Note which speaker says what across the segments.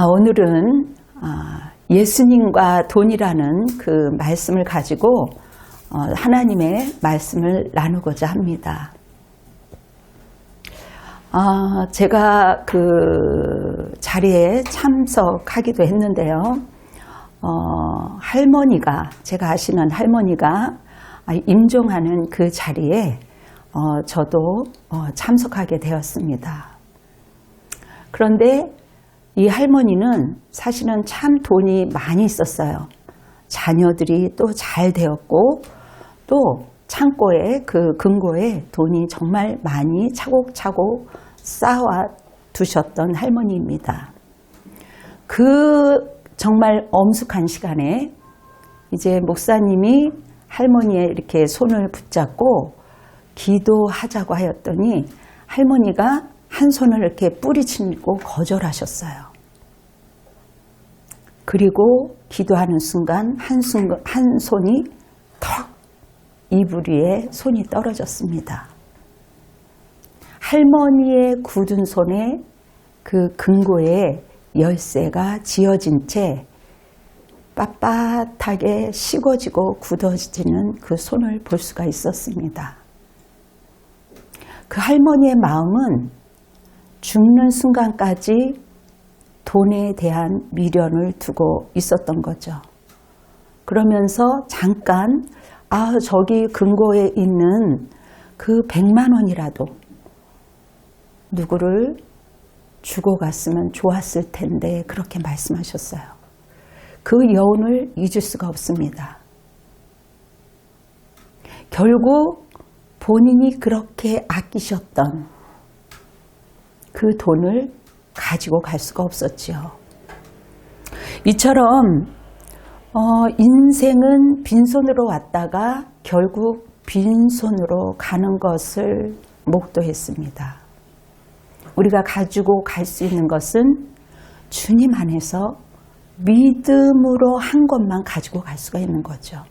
Speaker 1: 오늘은 예수님과 돈이라는 그 말씀을 가지고 하나님의 말씀을 나누고자 합니다. 제가 그 자리에 참석하기도 했는데요. 할머니가, 제가 아시는 할머니가 임종하는 그 자리에 저도 참석하게 되었습니다. 그런데 이 할머니는 사실은 참 돈이 많이 있었어요. 자녀들이 또 잘 되었고 또 창고에 그 금고에 돈이 정말 많이 차곡차곡 쌓아 두셨던 할머니입니다. 그 정말 엄숙한 시간에 이제 목사님이 할머니의 이렇게 손을 붙잡고 기도하자고 하였더니 할머니가 한 손을 이렇게 뿌리치고 거절하셨어요. 그리고 기도하는 순간 한 손이 턱 이불 위에 손이 떨어졌습니다. 할머니의 굳은 손에 그 금고에 열쇠가 지어진 채 빳빳하게 식어지고 굳어지는 그 손을 볼 수가 있었습니다. 그 할머니의 마음은 죽는 순간까지 돈에 대한 미련을 두고 있었던 거죠. 그러면서 잠깐 저기 금고에 있는 그 100만 원이라도 누구를 주고 갔으면 좋았을 텐데 그렇게 말씀하셨어요. 그 여운을 잊을 수가 없습니다. 결국 본인이 그렇게 아끼셨던 그 돈을 가지고 갈 수가 없었지요. 이처럼 인생은 빈손으로 왔다가 결국 빈손으로 가는 것을 목도했습니다. 우리가 가지고 갈 수 있는 것은 주님 안에서 믿음으로 한 것만 가지고 갈 수가 있는 거죠.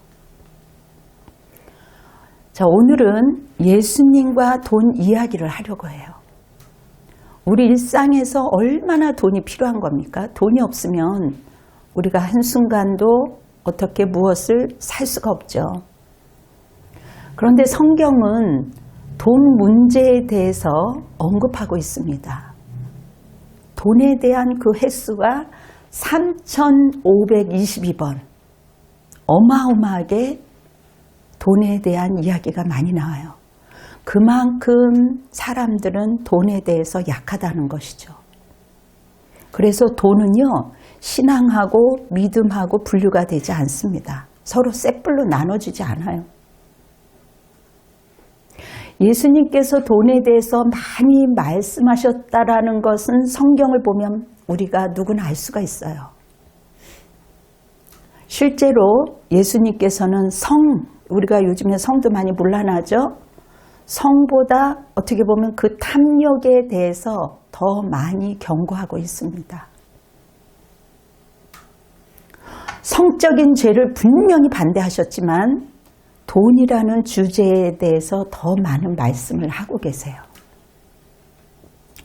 Speaker 1: 자, 오늘은 예수님과 돈 이야기를 하려고 해요. 우리 일상에서 얼마나 돈이 필요한 겁니까? 돈이 없으면 우리가 한순간도 어떻게 무엇을 살 수가 없죠. 그런데 성경은 돈 문제에 대해서 언급하고 있습니다. 돈에 대한 그 횟수가 3,522번. 어마어마하게 돈에 대한 이야기가 많이 나와요. 그만큼 사람들은 돈에 대해서 약하다는 것이죠. 그래서 돈은요, 신앙하고 믿음하고 분류가 되지 않습니다. 서로 셋불로 나눠주지 않아요. 예수님께서 돈에 대해서 많이 말씀하셨다라는 것은 성경을 보면 우리가 누구나 알 수가 있어요. 실제로 예수님께서는 우리가 요즘에 성도 많이 문란하죠? 성보다 어떻게 보면 그 탐욕에 대해서 더 많이 경고하고 있습니다. 성적인 죄를 분명히 반대하셨지만 돈이라는 주제에 대해서 더 많은 말씀을 하고 계세요.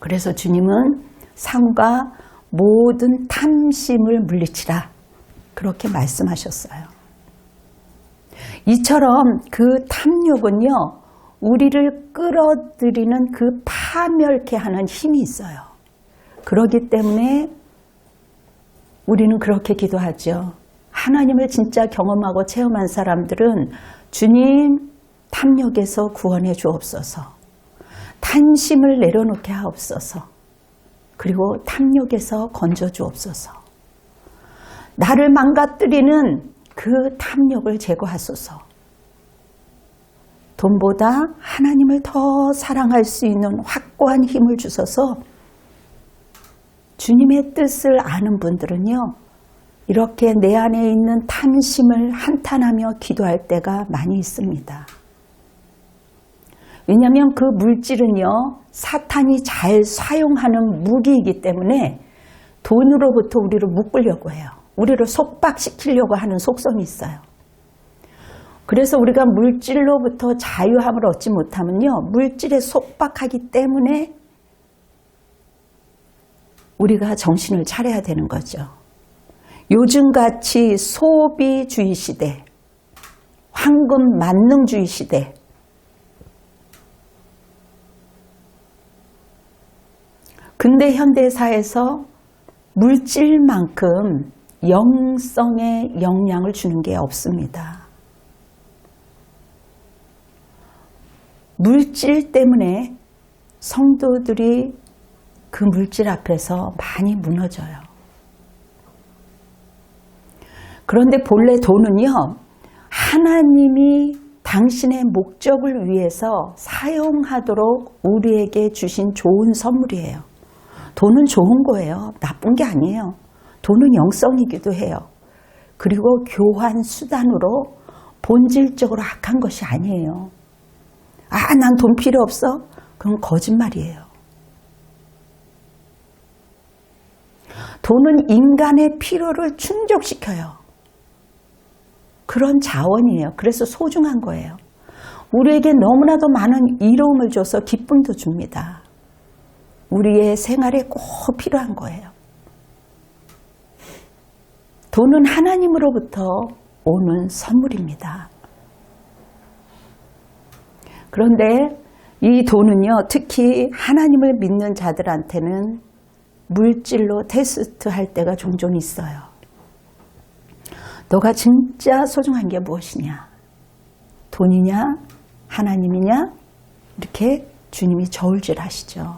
Speaker 1: 그래서 주님은 삼가 모든 탐심을 물리치라 그렇게 말씀하셨어요. 이처럼 그 탐욕은요, 우리를 끌어들이는 그 파멸케 하는 힘이 있어요. 그렇기 때문에 우리는 그렇게 기도하죠. 하나님을 진짜 경험하고 체험한 사람들은 주님, 탐욕에서 구원해 주옵소서. 탐심을 내려놓게 하옵소서. 그리고 탐욕에서 건져 주옵소서. 나를 망가뜨리는 그 탐욕을 제거하소서. 돈보다 하나님을 더 사랑할 수 있는 확고한 힘을 주셔서 주님의 뜻을 아는 분들은요, 이렇게 내 안에 있는 탐심을 한탄하며 기도할 때가 많이 있습니다. 왜냐하면 그 물질은요, 사탄이 잘 사용하는 무기이기 때문에 돈으로부터 우리를 묶으려고 해요. 우리를 속박시키려고 하는 속성이 있어요. 그래서 우리가 물질로부터 자유함을 얻지 못하면요, 물질에 속박하기 때문에 우리가 정신을 차려야 되는 거죠. 요즘같이 소비주의 시대, 황금 만능주의 시대, 근대 현대사에서 물질만큼 영성에 영향을 주는 게 없습니다. 물질 때문에 성도들이 그 물질 앞에서 많이 무너져요. 그런데 본래 돈은요, 하나님이 당신의 목적을 위해서 사용하도록 우리에게 주신 좋은 선물이에요. 돈은 좋은 거예요. 나쁜 게 아니에요. 돈은 영성이기도 해요. 그리고 교환 수단으로 본질적으로 악한 것이 아니에요. 아, 난 돈 필요 없어? 그건 거짓말이에요. 돈은 인간의 필요를 충족시켜요. 그런 자원이에요. 그래서 소중한 거예요. 우리에게 너무나도 많은 이로움을 줘서 기쁨도 줍니다. 우리의 생활에 꼭 필요한 거예요. 돈은 하나님으로부터 오는 선물입니다. 그런데 이 돈은요, 특히 하나님을 믿는 자들한테는 물질로 테스트할 때가 종종 있어요. 너가 진짜 소중한 게 무엇이냐? 돈이냐? 하나님이냐? 이렇게 주님이 저울질하시죠.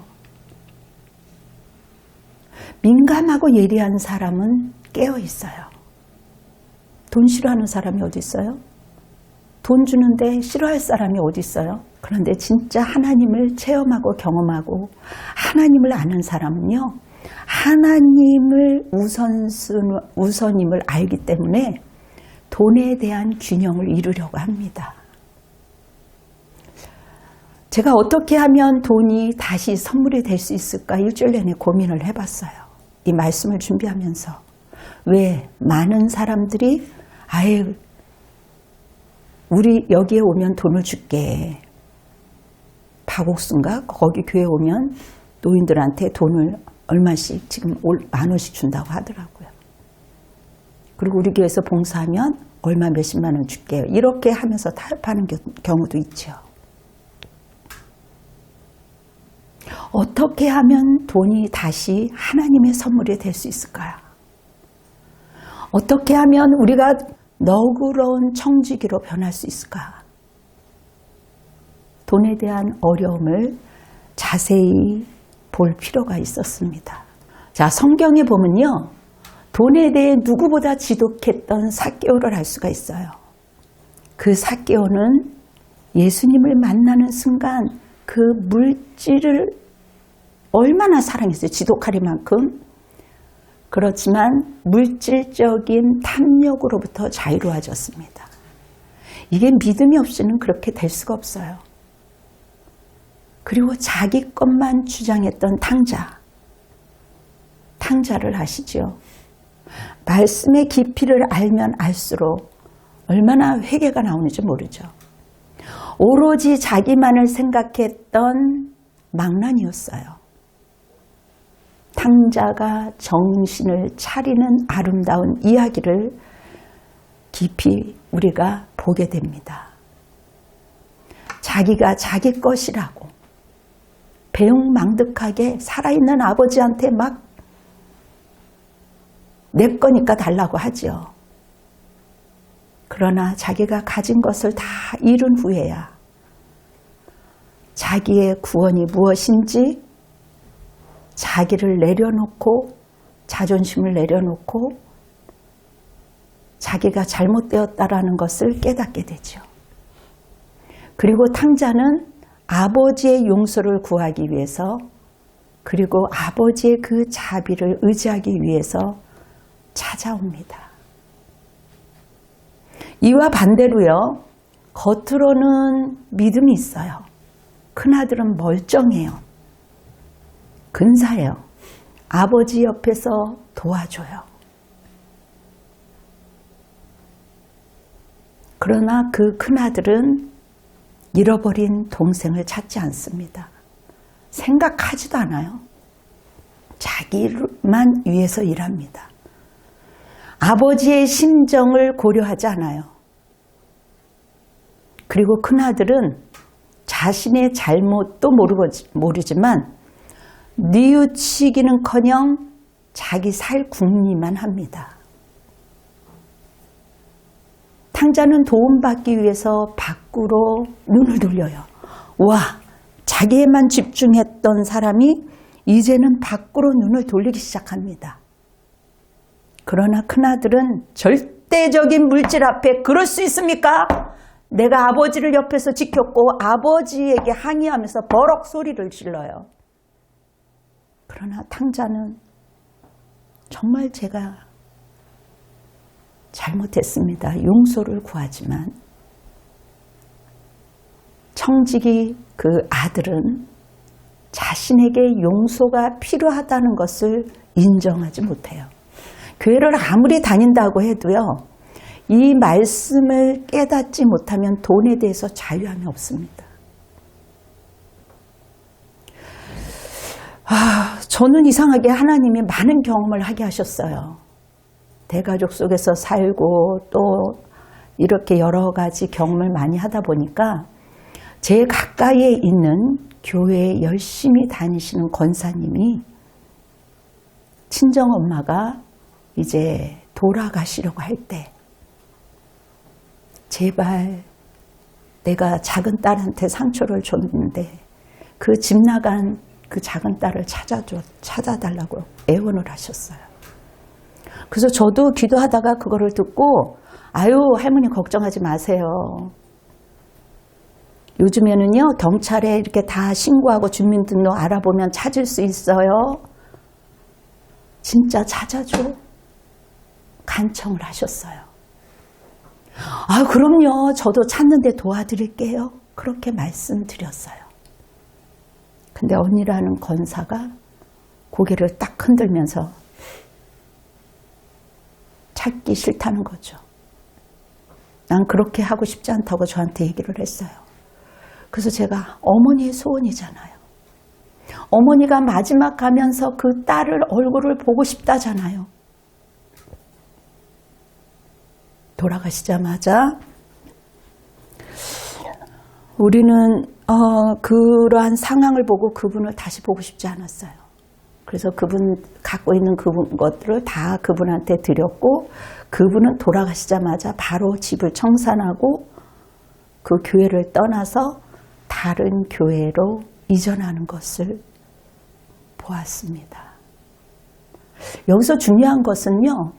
Speaker 1: 민감하고 예리한 사람은 깨어 있어요. 돈 싫어하는 사람이 어디 있어요? 돈 주는데 싫어할 사람이 어디 있어요? 그런데 진짜 하나님을 체험하고 경험하고 하나님을 아는 사람은요, 하나님을 우선임을 알기 때문에 돈에 대한 균형을 이루려고 합니다. 제가 어떻게 하면 돈이 다시 선물이 될 수 있을까 일주일 내내 고민을 해봤어요. 이 말씀을 준비하면서. 왜 많은 사람들이 아예 우리 여기에 오면 돈을 줄게. 박옥순가 거기 교회 오면 노인들한테 돈을 얼마씩 지금 10,000원씩 준다고 하더라고요. 그리고 우리 교회에서 봉사하면 얼마 몇십만 원 줄게요. 이렇게 하면서 타협하는 경우도 있죠. 어떻게 하면 돈이 다시 하나님의 선물이 될 수 있을까요? 어떻게 하면 우리가 너그러운 청지기로 변할 수 있을까? 돈에 대한 어려움을 자세히 볼 필요가 있었습니다. 자, 성경에 보면요, 돈에 대해 누구보다 지독했던 삭개오를 알 수가 있어요. 그 삭개오는 예수님을 만나는 순간 그 물질을 얼마나 사랑했어요. 지독하리만큼. 그렇지만 물질적인 탐욕으로부터 자유로워졌습니다. 이게 믿음이 없이는 그렇게 될 수가 없어요. 그리고 자기 것만 주장했던 탕자를 아시죠? 말씀의 깊이를 알면 알수록 얼마나 회개가 나오는지 모르죠. 오로지 자기만을 생각했던 망난이었어요. 탕자가 정신을 차리는 아름다운 이야기를 깊이 우리가 보게 됩니다. 자기가 자기 것이라고 배웅망덕하게 살아있는 아버지한테 막 내 거니까 달라고 하죠. 그러나 자기가 가진 것을 다 잃은 후에야 자기의 구원이 무엇인지 자기를 내려놓고 자존심을 내려놓고 자기가 잘못되었다라는 것을 깨닫게 되죠. 그리고 탕자는 아버지의 용서를 구하기 위해서 그리고 아버지의 그 자비를 의지하기 위해서 찾아옵니다. 이와 반대로요, 겉으로는 믿음이 있어요. 큰아들은 멀쩡해요. 근사해요. 아버지 옆에서 도와줘요. 그러나 그 큰아들은 잃어버린 동생을 찾지 않습니다. 생각하지도 않아요. 자기만 위해서 일합니다. 아버지의 심정을 고려하지 않아요. 그리고 큰아들은 자신의 잘못도 모르지만 뉘우치기는커녕 자기 살 궁리만 합니다. 탕자는 도움받기 위해서 밖으로 눈을 돌려요. 와, 자기에만 집중했던 사람이 이제는 밖으로 눈을 돌리기 시작합니다. 그러나 큰아들은 절대적인 물질 앞에 그럴 수 있습니까? 내가 아버지를 옆에서 지켰고 아버지에게 항의하면서 버럭 소리를 질러요. 그러나 탕자는 정말 제가 잘못했습니다. 용서를 구하지만 청지기 그 아들은 자신에게 용서가 필요하다는 것을 인정하지 못해요. 교회를 아무리 다닌다고 해도요. 이 말씀을 깨닫지 못하면 돈에 대해서 자유함이 없습니다. 저는 이상하게 하나님이 많은 경험을 하게 하셨어요. 대가족 속에서 살고 또 이렇게 여러 가지 경험을 많이 하다 보니까 제 가까이에 있는 교회에 열심히 다니시는 권사님이 친정엄마가 이제 돌아가시려고 할 때 제발 내가 작은 딸한테 상처를 줬는데 그 집 나간 그 작은 딸을 찾아달라고 애원을 하셨어요. 그래서 저도 기도하다가 그거를 듣고 아유 할머니 걱정하지 마세요. 요즘에는요 경찰에 이렇게 다 신고하고 주민등록 알아보면 찾을 수 있어요. 진짜 찾아줘. 간청을 하셨어요. 아 그럼요. 저도 찾는데 도와드릴게요. 그렇게 말씀드렸어요. 근데 언니라는 권사가 고개를 딱 흔들면서 찾기 싫다는 거죠. 난 그렇게 하고 싶지 않다고 저한테 얘기를 했어요. 그래서 제가 어머니의 소원이잖아요. 어머니가 마지막 가면서 그 딸을 얼굴을 보고 싶다잖아요. 돌아가시자마자 우리는 그러한 상황을 보고 그분을 다시 보고 싶지 않았어요. 그래서 그분 갖고 있는 것들을 다 그분한테 드렸고 그분은 돌아가시자마자 바로 집을 청산하고 그 교회를 떠나서 다른 교회로 이전하는 것을 보았습니다. 여기서 중요한 것은요.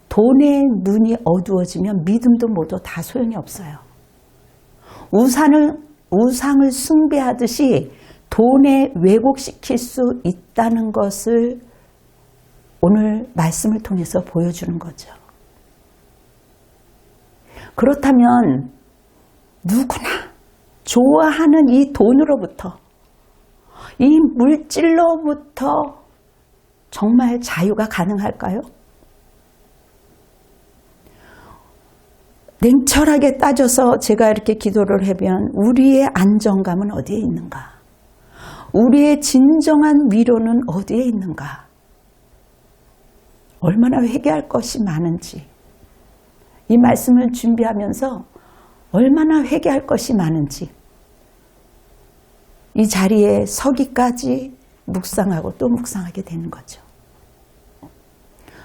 Speaker 1: 돈의 눈이 어두워지면 믿음도 모두 다 소용이 없어요. 우상을 숭배하듯이 돈에 왜곡시킬 수 있다는 것을 오늘 말씀을 통해서 보여주는 거죠. 그렇다면 누구나 좋아하는 이 돈으로부터 이 물질로부터 정말 자유가 가능할까요? 냉철하게 따져서 제가 이렇게 기도를 해보면 우리의 안정감은 어디에 있는가? 우리의 진정한 위로는 어디에 있는가? 얼마나 회개할 것이 많은지 이 말씀을 준비하면서 얼마나 회개할 것이 많은지 이 자리에 서기까지 묵상하고 또 묵상하게 되는 거죠.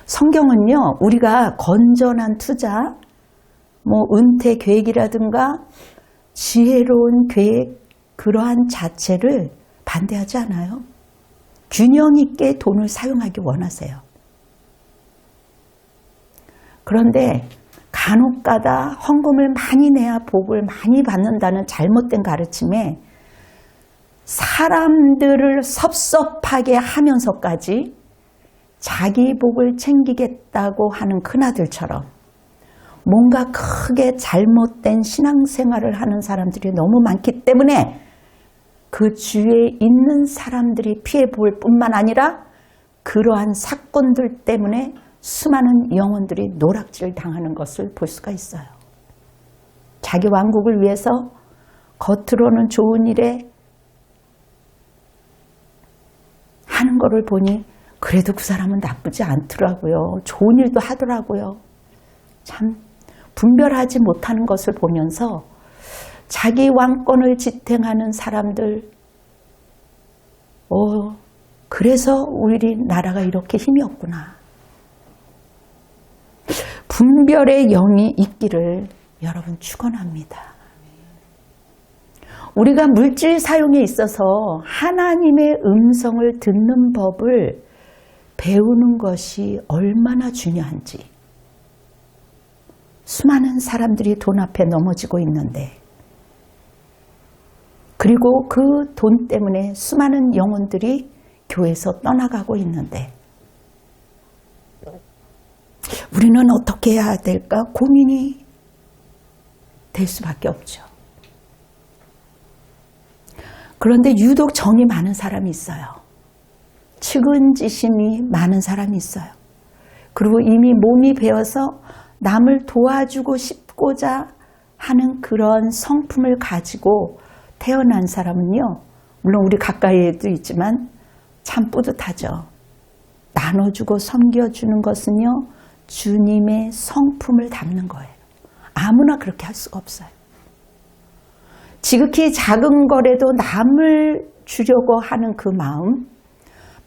Speaker 1: 성경은요, 우리가 건전한 투자, 은퇴 계획이라든가 지혜로운 계획, 그러한 자체를 반대하지 않아요. 균형 있게 돈을 사용하기 원하세요. 그런데 간혹가다 헌금을 많이 내야 복을 많이 받는다는 잘못된 가르침에 사람들을 섭섭하게 하면서까지 자기 복을 챙기겠다고 하는 큰아들처럼 뭔가 크게 잘못된 신앙생활을 하는 사람들이 너무 많기 때문에 그 주위에 있는 사람들이 피해 볼 뿐만 아니라 그러한 사건들 때문에 수많은 영혼들이 노락질 당하는 것을 볼 수가 있어요. 자기 왕국을 위해서 겉으로는 좋은 일에 하는 것을 보니 그래도 그 사람은 나쁘지 않더라고요. 좋은 일도 하더라고요. 참 분별하지 못하는 것을 보면서 자기 왕권을 지탱하는 사람들, 그래서 우리나라가 이렇게 힘이 없구나. 분별의 영이 있기를 여러분 축원합니다. 우리가 물질 사용에 있어서 하나님의 음성을 듣는 법을 배우는 것이 얼마나 중요한지. 수많은 사람들이 돈 앞에 넘어지고 있는데, 그리고 그 돈 때문에 수많은 영혼들이 교회에서 떠나가고 있는데, 우리는 어떻게 해야 될까 고민이 될 수밖에 없죠. 그런데 유독 정이 많은 사람이 있어요. 측은지심이 많은 사람이 있어요. 그리고 이미 몸이 배어서 남을 도와주고 싶고자 하는 그런 성품을 가지고 태어난 사람은요, 물론 우리 가까이에도 있지만 참 뿌듯하죠. 나눠주고 섬겨주는 것은요, 주님의 성품을 담는 거예요. 아무나 그렇게 할 수가 없어요. 지극히 작은 거라도 남을 주려고 하는 그 마음,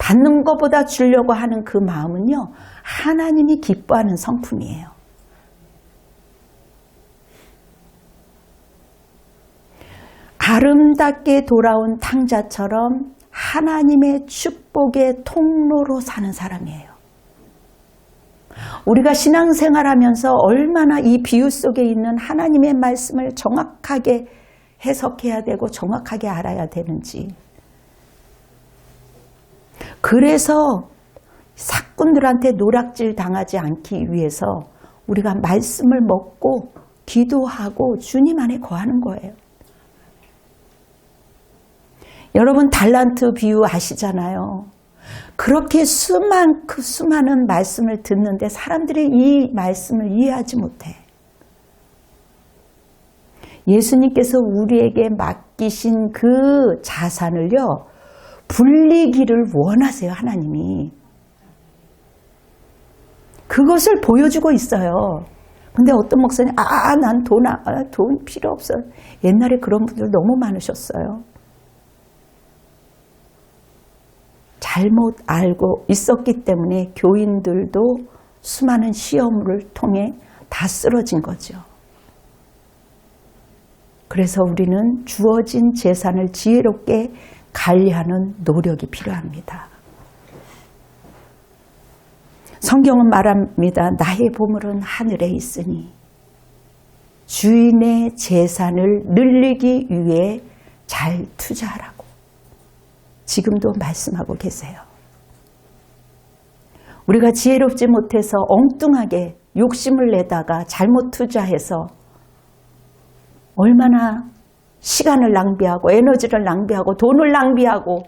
Speaker 1: 받는 것보다 주려고 하는 그 마음은요, 하나님이 기뻐하는 성품이에요. 아름답게 돌아온 탕자처럼 하나님의 축복의 통로로 사는 사람이에요. 우리가 신앙생활하면서 얼마나 이 비유 속에 있는 하나님의 말씀을 정확하게 해석해야 되고 정확하게 알아야 되는지. 그래서 사꾼들한테 노략질 당하지 않기 위해서 우리가 말씀을 먹고 기도하고 주님 안에 거하는 거예요. 여러분 달란트 비유 아시잖아요. 그렇게 수많은 말씀을 듣는데 사람들이 이 말씀을 이해하지 못해. 예수님께서 우리에게 맡기신 그 자산을요, 불리기를 원하세요, 하나님이. 그것을 보여주고 있어요. 근데 어떤 목사님, 난 돈 필요 없어. 옛날에 그런 분들 너무 많으셨어요. 잘못 알고 있었기 때문에 교인들도 수많은 시험을 통해 다 쓰러진 거죠. 그래서 우리는 주어진 재산을 지혜롭게 관리하는 노력이 필요합니다. 성경은 말합니다. 나의 보물은 하늘에 있으니 주인의 재산을 늘리기 위해 잘 투자하라고. 지금도 말씀하고 계세요. 우리가 지혜롭지 못해서 엉뚱하게 욕심을 내다가 잘못 투자해서 얼마나 시간을 낭비하고 에너지를 낭비하고 돈을 낭비하고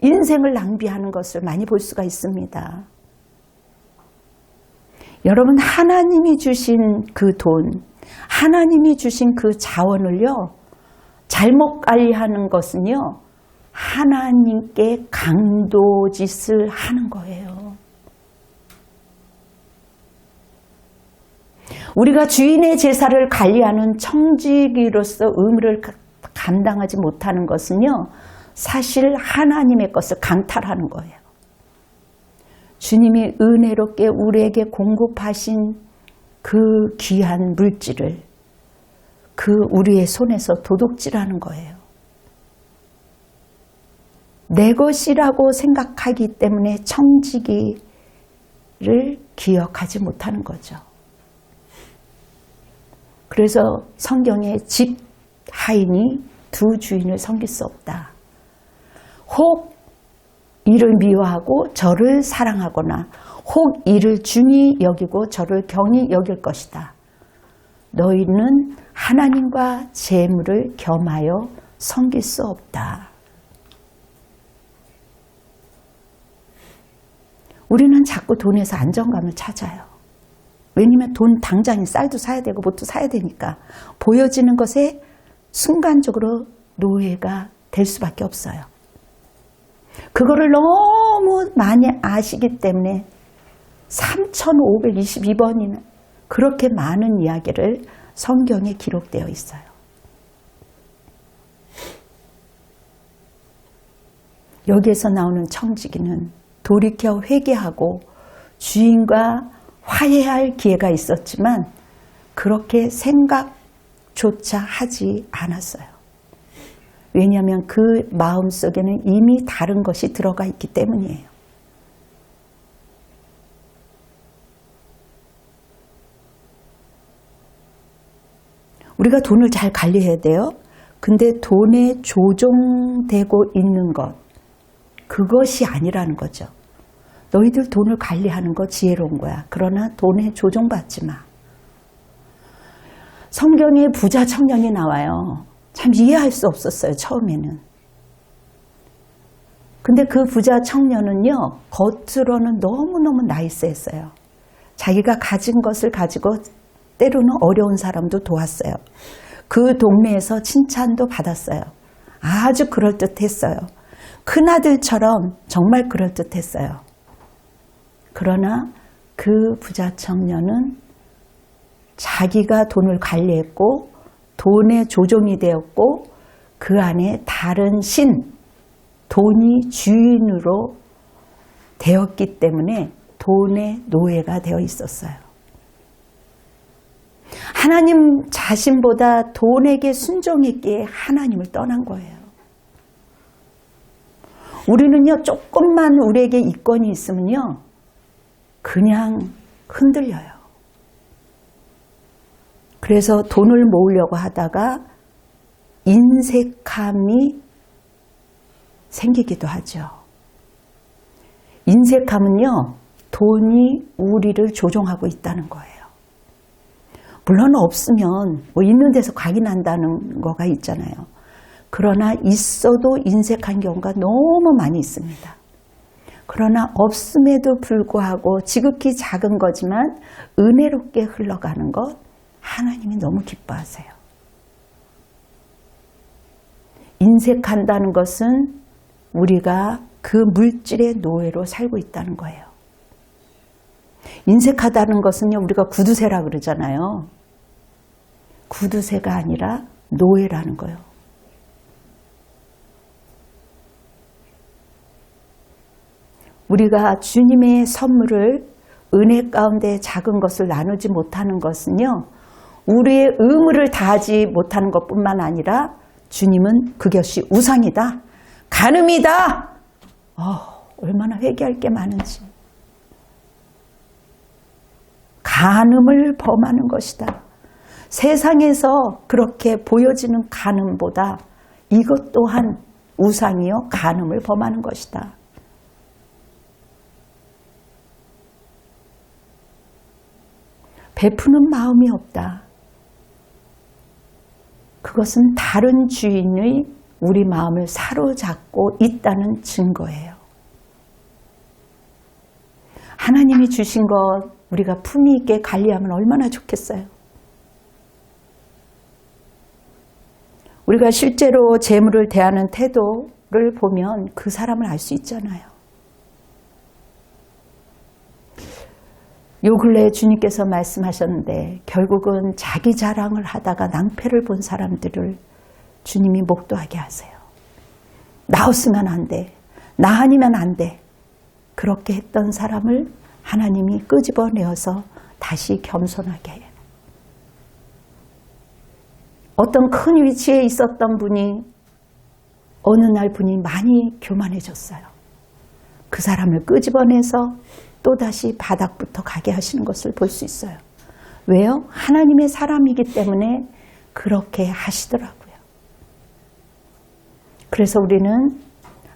Speaker 1: 인생을 낭비하는 것을 많이 볼 수가 있습니다. 여러분 하나님이 주신 그 돈, 하나님이 주신 그 자원을요, 잘못 관리하는 것은요, 하나님께 강도짓을 하는 거예요. 우리가 주인의 제사를 관리하는 청지기로서 의무를 감당하지 못하는 것은요, 사실 하나님의 것을 강탈하는 거예요. 주님이 은혜롭게 우리에게 공급하신 그 귀한 물질을 우리의 손에서 도둑질하는 거예요. 내 것이라고 생각하기 때문에 청지기를 기억하지 못하는 거죠. 그래서 성경에 집 하인이 두 주인을 섬길 수 없다. 혹 이를 미워하고 저를 사랑하거나 혹 이를 중히 여기고 저를 경히 여길 것이다. 너희는 하나님과 재물을 겸하여 섬길 수 없다. 우리는 자꾸 돈에서 안정감을 찾아요. 왜냐하면 돈 당장에 쌀도 사야 되고 뭣도 사야 되니까 보여지는 것에 순간적으로 노예가 될 수밖에 없어요. 그거를 너무 너무 많이 아시기 때문에 3522번이나 그렇게 많은 이야기를 성경에 기록되어 있어요. 여기에서 나오는 청지기는 돌이켜 회개하고 주인과 화해할 기회가 있었지만 그렇게 생각조차 하지 않았어요. 왜냐하면 그 마음속에는 이미 다른 것이 들어가 있기 때문이에요. 우리가 돈을 잘 관리해야 돼요. 근데 돈에 조종되고 있는 것, 그것이 아니라는 거죠. 너희들 돈을 관리하는 거 지혜로운 거야. 그러나 돈에 조종받지 마. 성경에 부자 청년이 나와요. 참 이해할 수 없었어요, 처음에는. 근데 그 부자 청년은요, 겉으로는 너무너무 나이스했어요. 자기가 가진 것을 가지고 때로는 어려운 사람도 도왔어요. 그 동네에서 칭찬도 받았어요. 아주 그럴듯했어요. 큰아들처럼 정말 그럴듯했어요. 그러나 그 부자 청년은 자기가 돈을 관리했고 돈의 조종이 되었고 그 안에 다른 신, 돈이 주인으로 되었기 때문에 돈의 노예가 되어 있었어요. 하나님 자신보다 돈에게 순종했기에 하나님을 떠난 거예요. 우리는요, 조금만 우리에게 이권이 있으면요, 그냥 흔들려요. 그래서 돈을 모으려고 하다가 인색함이 생기기도 하죠. 인색함은요, 돈이 우리를 조종하고 있다는 거예요. 물론 없으면 뭐 있는 데서 각이 난다는 거가 있잖아요. 그러나 있어도 인색한 경우가 너무 많이 있습니다. 그러나 없음에도 불구하고 지극히 작은 거지만 은혜롭게 흘러가는 것, 하나님이 너무 기뻐하세요. 인색한다는 것은 우리가 그 물질의 노예로 살고 있다는 거예요. 인색하다는 것은요, 우리가 구두쇠라 그러잖아요. 구두쇠가 아니라 노예라는 거예요. 우리가 주님의 선물을 은혜 가운데 작은 것을 나누지 못하는 것은요, 우리의 의무를 다하지 못하는 것뿐만 아니라 주님은 그것이 우상이다, 간음이다. 얼마나 회개할 게 많은지. 간음을 범하는 것이다. 세상에서 그렇게 보여지는 간음보다 이것 또한 우상이요, 간음을 범하는 것이다. 베푸는 마음이 없다. 그것은 다른 주인의 우리 마음을 사로잡고 있다는 증거예요. 하나님이 주신 것 우리가 품위 있게 관리하면 얼마나 좋겠어요. 우리가 실제로 재물을 대하는 태도를 보면 그 사람을 알 수 있잖아요. 요 근래에 주님께서 말씀하셨는데 결국은 자기 자랑을 하다가 낭패를 본 사람들을 주님이 목도하게 하세요. 나 없으면 안 돼. 나 아니면 안 돼. 그렇게 했던 사람을 하나님이 끄집어내어서 다시 겸손하게 해요. 어떤 큰 위치에 있었던 분이 어느 날 분이 많이 교만해졌어요. 그 사람을 끄집어내서 또다시 바닥부터 가게 하시는 것을 볼 수 있어요. 왜요? 하나님의 사람이기 때문에 그렇게 하시더라고요. 그래서 우리는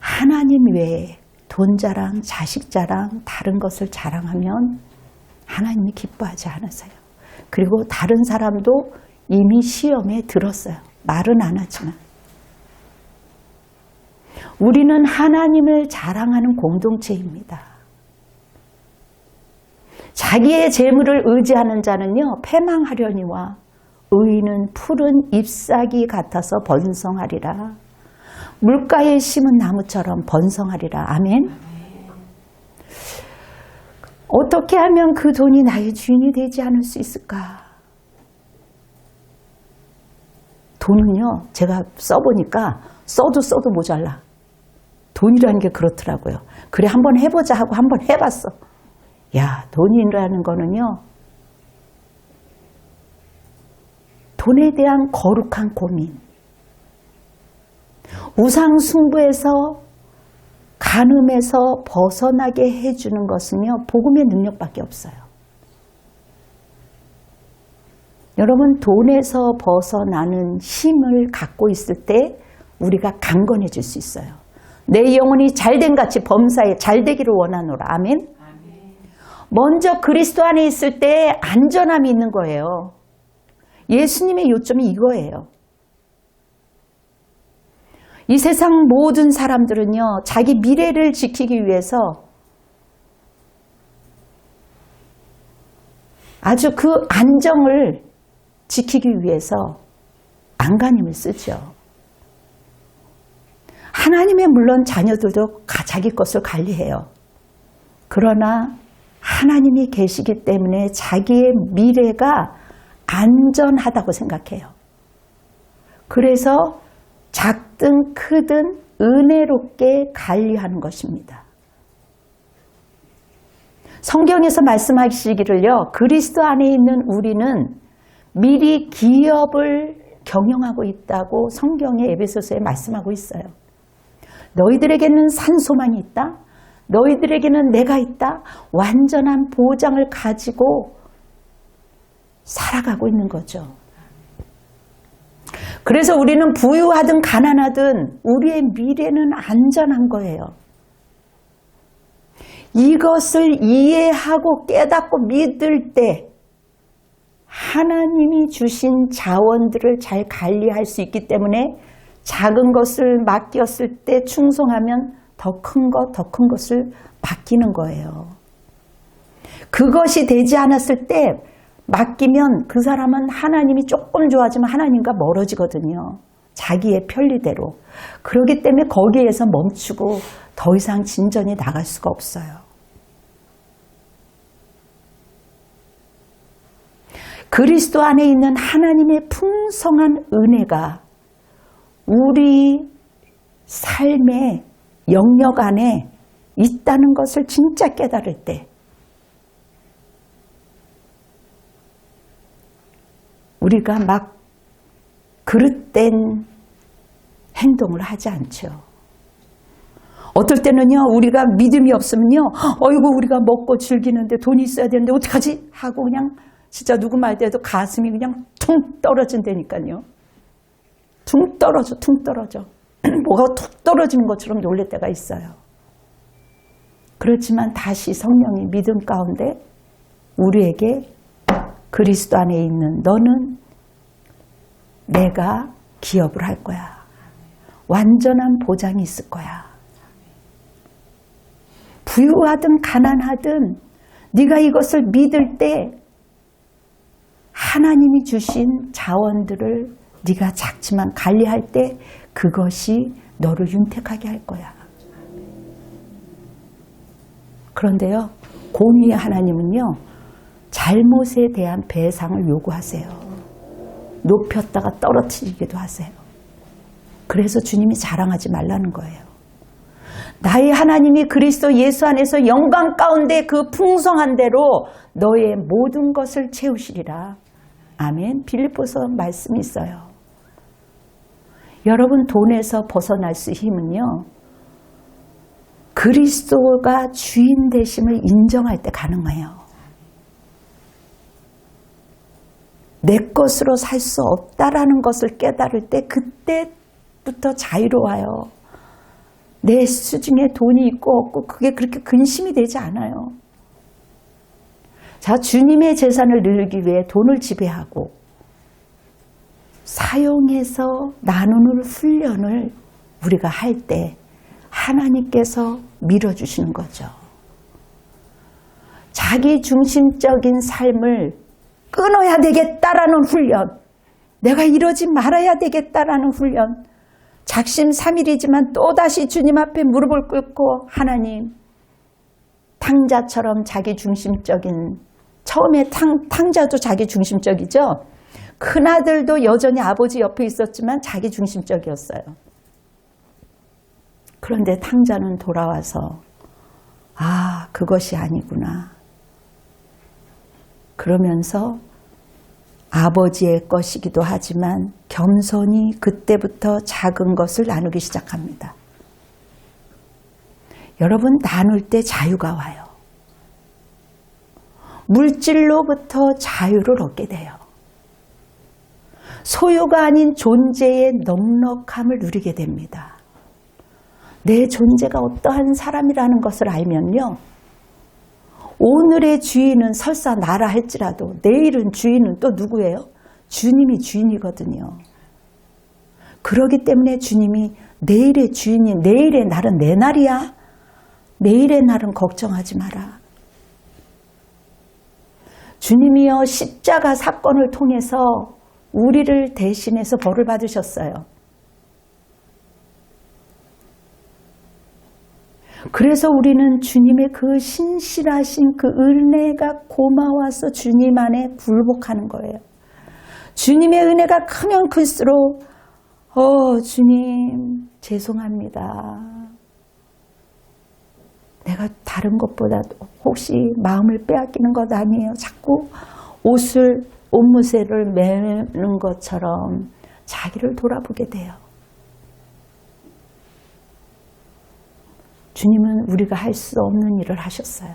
Speaker 1: 하나님 외에 돈 자랑, 자식 자랑, 다른 것을 자랑하면 하나님이 기뻐하지 않으세요. 그리고 다른 사람도 이미 시험에 들었어요. 말은 안 하지만. 우리는 하나님을 자랑하는 공동체입니다. 자기의 재물을 의지하는 자는요, 패망하려니와 의인은 푸른 잎사귀 같아서 번성하리라. 물가에 심은 나무처럼 번성하리라. 아멘. 어떻게 하면 그 돈이 나의 주인이 되지 않을 수 있을까? 돈은요, 제가 써보니까 써도 모자라. 돈이라는 게 그렇더라고요. 그래, 한번 해보자 하고 한번 해봤어. 야, 돈이라는 거는요, 돈에 대한 거룩한 고민, 우상숭배에서 간음에서 벗어나게 해주는 것은요, 복음의 능력밖에 없어요. 여러분, 돈에서 벗어나는 힘을 갖고 있을 때 우리가 강건해질 수 있어요. 내 영혼이 잘된 같이 범사에 잘되기를 원하노라. 아멘. 먼저 그리스도 안에 있을 때 안전함이 있는 거예요. 예수님의 요점이 이거예요. 이 세상 모든 사람들은요, 자기 미래를 지키기 위해서 아주 그 안정을 지키기 위해서 안간힘을 쓰죠. 하나님의 물론 자녀들도 자기 것을 관리해요. 그러나 하나님이 계시기 때문에 자기의 미래가 안전하다고 생각해요. 그래서 작든 크든 은혜롭게 관리하는 것입니다. 성경에서 말씀하시기를요, 그리스도 안에 있는 우리는 미리 기업을 경영하고 있다고 성경의 에베소서에 말씀하고 있어요. 너희들에게는 산 소망이 있다. 너희들에게는 내가 있다. 완전한 보장을 가지고 살아가고 있는 거죠. 그래서 우리는 부유하든 가난하든 우리의 미래는 안전한 거예요. 이것을 이해하고 깨닫고 믿을 때 하나님이 주신 자원들을 잘 관리할 수 있기 때문에 작은 것을 맡겼을 때 충성하면 더 큰 것을 맡기는 거예요. 그것이 되지 않았을 때 맡기면 그 사람은 하나님이 조금 좋아지면 하나님과 멀어지거든요. 자기의 편리대로. 그렇기 때문에 거기에서 멈추고 더 이상 진전이 나갈 수가 없어요. 그리스도 안에 있는 하나님의 풍성한 은혜가 우리 삶의 영역 안에 있다는 것을 진짜 깨달을 때 우리가 막 그릇된 행동을 하지 않죠. 어떨 때는요, 우리가 믿음이 없으면요, 어이구, 우리가 먹고 즐기는데 돈이 있어야 되는데 어떡하지? 하고 그냥 진짜 누구 말 때도 가슴이 그냥 퉁 떨어진다니까요. 퉁 떨어져. 뭐가 툭 떨어지는 것처럼 놀랄 때가 있어요. 그렇지만 다시 성령이 믿음 가운데 우리에게 그리스도 안에 있는 너는 내가 기업을 할 거야. 완전한 보장이 있을 거야. 부유하든 가난하든 네가 이것을 믿을 때 하나님이 주신 자원들을 네가 작지만 관리할 때 그것이 너를 윤택하게 할 거야. 그런데요, 공의의 하나님은요, 잘못에 대한 배상을 요구하세요. 높였다가 떨어뜨리기도 하세요. 그래서 주님이 자랑하지 말라는 거예요. 나의 하나님이 그리스도 예수 안에서 영광 가운데 그 풍성한 대로 너의 모든 것을 채우시리라. 아멘. 빌립보서 말씀이 있어요. 여러분, 돈에서 벗어날 수 힘은요, 그리스도가 주인 되심을 인정할 때 가능해요. 내 것으로 살 수 없다라는 것을 깨달을 때 그때부터 자유로워요. 내 수중에 돈이 있고 없고 그게 그렇게 근심이 되지 않아요. 자, 주님의 재산을 늘리기 위해 돈을 지배하고 사용해서 나누는 훈련을 우리가 할 때 하나님께서 밀어주시는 거죠. 자기 중심적인 삶을 끊어야 되겠다라는 훈련, 내가 이러지 말아야 되겠다라는 훈련, 작심삼일이지만 또다시 주님 앞에 무릎을 꿇고 하나님, 탕자처럼 자기중심적인, 처음에 탕자도 자기중심적이죠. 큰아들도 여전히 아버지 옆에 있었지만 자기중심적이었어요. 그런데 탕자는 돌아와서 아, 그것이 아니구나. 그러면서 아버지의 것이기도 하지만 겸손히 그때부터 작은 것을 나누기 시작합니다. 여러분, 나눌 때 자유가 와요. 물질로부터 자유를 얻게 돼요. 소유가 아닌 존재의 넉넉함을 누리게 됩니다. 내 존재가 어떠한 사람이라는 것을 알면요. 오늘의 주인은 설사 나라 할지라도 내일은 주인은 또 누구예요? 주님이 주인이거든요. 그렇기 때문에 주님이 내일의 주인이 내일의 날은 내 날이야. 내일의 날은 걱정하지 마라. 주님이요 십자가 사건을 통해서 우리를 대신해서 벌을 받으셨어요. 그래서 우리는 주님의 그 신실하신 그 은혜가 고마워서 주님 안에 굴복하는 거예요. 주님의 은혜가 크면 클수록 주님 죄송합니다. 내가 다른 것보다 혹시 마음을 빼앗기는 것 아니에요. 자꾸 옷무새를 매는 것처럼 자기를 돌아보게 돼요. 주님은 우리가 할 수 없는 일을 하셨어요.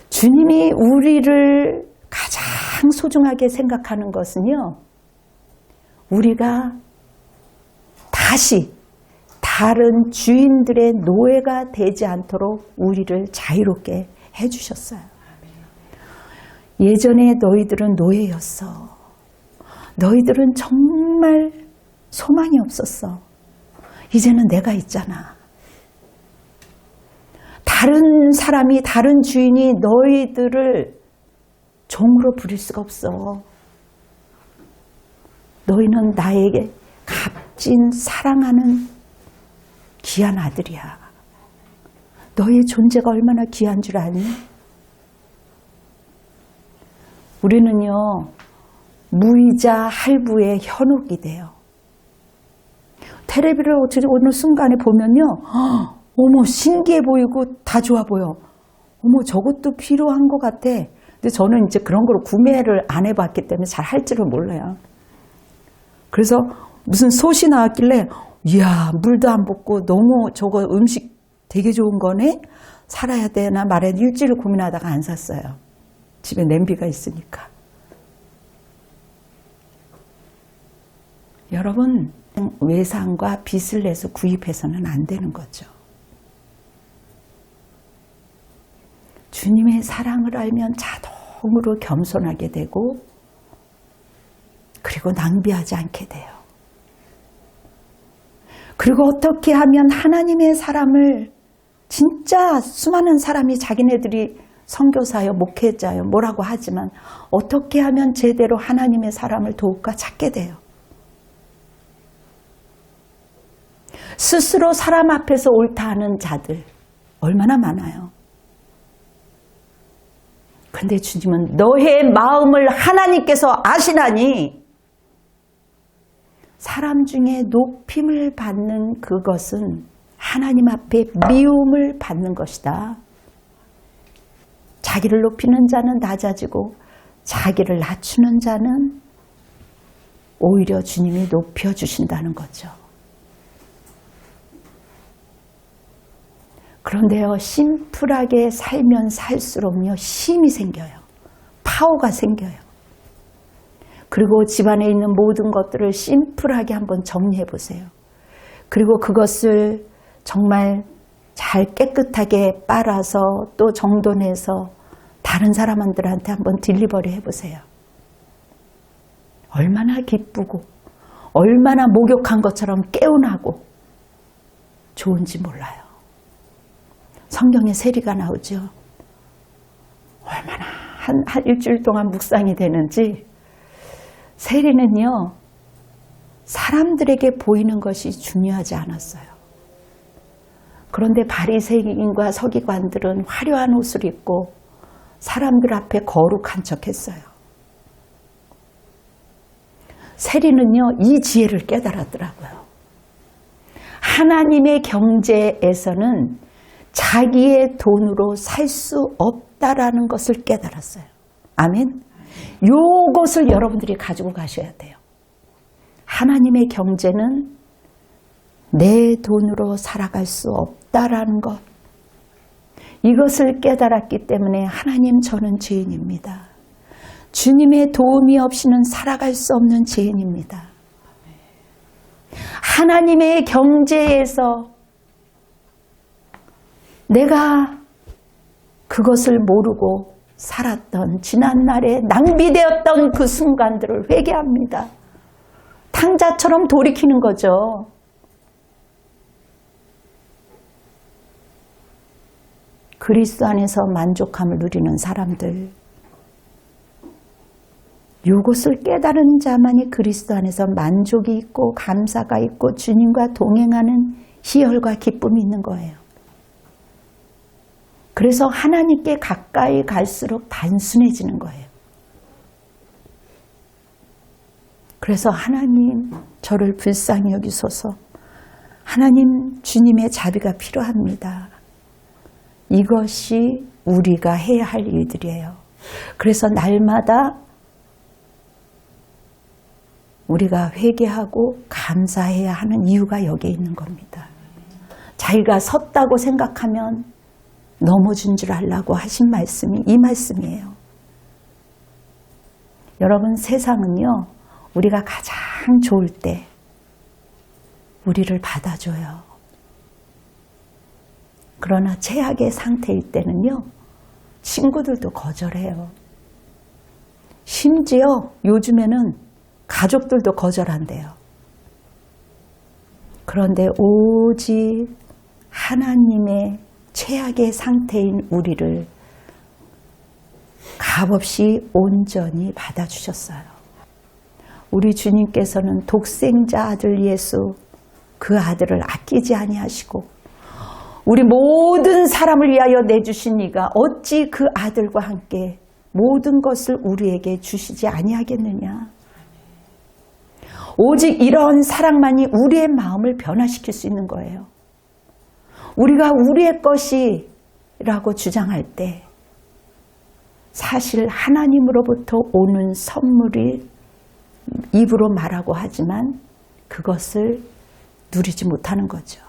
Speaker 1: 주님이 우리를 가장 소중하게 생각하는 것은요. 우리가 다시 다른 주인들의 노예가 되지 않도록 우리를 자유롭게 해주셨어요. 예전에 너희들은 노예였어. 너희들은 정말 소망이 없었어. 이제는 내가 있잖아. 다른 사람이, 다른 주인이 너희들을 종으로 부릴 수가 없어. 너희는 나에게 값진 사랑하는 귀한 아들이야. 너의 존재가 얼마나 귀한 줄 아니? 우리는요, 무이자 할부의 현혹이 돼요. 텔레비를 어느 순간에 보면요, 어머 신기해 보이고 다 좋아 보여. 어머 저것도 필요한 것 같아. 근데 저는 이제 그런 걸 구매를 안 해봤기 때문에 잘 할 줄을 몰라요. 그래서 무슨 솥이 나왔길래 이야 물도 안 붓고 너무 저거 음식 되게 좋은 거네. 살아야 되나 말아야 되나 일주일 고민하다가 안 샀어요. 집에 냄비가 있으니까. 여러분, 외상과 빚을 내서 구입해서는 안 되는 거죠. 주님의 사랑을 알면 자동으로 겸손하게 되고 그리고 낭비하지 않게 돼요. 그리고 어떻게 하면 하나님의 사람을 진짜 수많은 사람이 자기네들이 선교사요, 목회자요, 뭐라고 하지만 어떻게 하면 제대로 하나님의 사람을 도울까 찾게 돼요. 스스로 사람 앞에서 옳다 하는 자들 얼마나 많아요. 그런데 주님은 너의 마음을 하나님께서 아시나니 사람 중에 높임을 받는 그것은 하나님 앞에 미움을 받는 것이다. 자기를 높이는 자는 낮아지고 자기를 낮추는 자는 오히려 주님이 높여주신다는 거죠. 그런데요, 심플하게 살면 살수록요, 힘이 생겨요. 파워가 생겨요. 그리고 집안에 있는 모든 것들을 심플하게 한번 정리해 보세요. 그리고 그것을 정말 잘 깨끗하게 빨아서 또 정돈해서 다른 사람들한테 한번 딜리버리 해보세요. 얼마나 기쁘고 얼마나 목욕한 것처럼 개운하고 좋은지 몰라요. 성경에 세리가 나오죠. 얼마나 한 일주일 동안 묵상이 되는지. 세리는요, 사람들에게 보이는 것이 중요하지 않았어요. 그런데 바리새인과 서기관들은 화려한 옷을 입고 사람들 앞에 거룩한 척했어요. 세리는요, 이 지혜를 깨달았더라고요. 하나님의 경제에서는 자기의 돈으로 살 수 없다라는 것을 깨달았어요. 아멘. 요것을 여러분들이 가지고 가셔야 돼요. 하나님의 경제는 내 돈으로 살아갈 수 없다라는 것. 이것을 깨달았기 때문에 하나님, 저는 죄인입니다. 주님의 도움이 없이는 살아갈 수 없는 죄인입니다. 하나님의 경제에서 내가 그것을 모르고 살았던 지난날에 낭비되었던 그 순간들을 회개합니다. 탕자처럼 돌이키는 거죠. 그리스도 안에서 만족함을 누리는 사람들, 이것을 깨달은 자만이 그리스도 안에서 만족이 있고 감사가 있고 주님과 동행하는 희열과 기쁨이 있는 거예요. 그래서 하나님께 가까이 갈수록 단순해지는 거예요. 그래서 하나님, 저를 불쌍히 여기소서. 하나님, 주님의 자비가 필요합니다. 이것이 우리가 해야 할 일들이에요. 그래서 날마다 우리가 회개하고 감사해야 하는 이유가 여기에 있는 겁니다. 자기가 섰다고 생각하면 넘어진 줄 알라고 하신 말씀이 이 말씀이에요. 여러분, 세상은요, 우리가 가장 좋을 때 우리를 받아줘요. 그러나 최악의 상태일 때는요, 친구들도 거절해요. 심지어 요즘에는 가족들도 거절한대요. 그런데 오직 하나님의 최악의 상태인 우리를 값없이 온전히 받아주셨어요. 우리 주님께서는 독생자 아들 예수, 그 아들을 아끼지 아니하시고 우리 모든 사람을 위하여 내주신 이가 어찌 그 아들과 함께 모든 것을 우리에게 주시지 아니하겠느냐. 오직 이런 사랑만이 우리의 마음을 변화시킬 수 있는 거예요. 우리가 우리의 것이라고 주장할 때 사실 하나님으로부터 오는 선물이 입으로 말하고 하지만 그것을 누리지 못하는 거죠.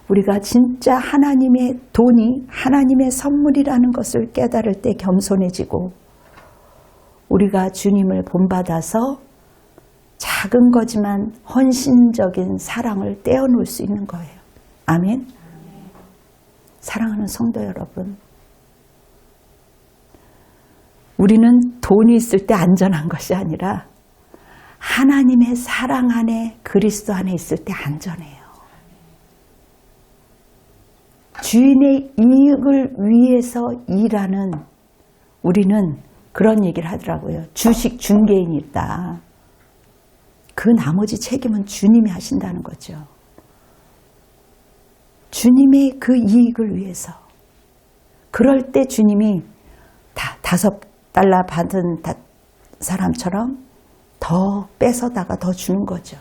Speaker 1: 우리가 진짜 하나님의 돈이 하나님의 선물이라는 것을 깨달을 때 겸손해지고 우리가 주님을 본받아서 작은 거지만 헌신적인 사랑을 떼어놓을 수 있는 거예요. 아멘. 사랑하는 성도 여러분, 우리는 돈이 있을 때 안전한 것이 아니라 하나님의 사랑 안에 그리스도 안에 있을 때 안전해요. 주인의 이익을 위해서 일하는 우리는 그런 얘기를 하더라고요. 주식 중개인이 있다. 그 나머지 책임은 주님이 하신다는 거죠. 주님의 그 이익을 위해서. 그럴 때 주님이 $5 받은 사람처럼 더 뺏어다가 더 주는 거죠.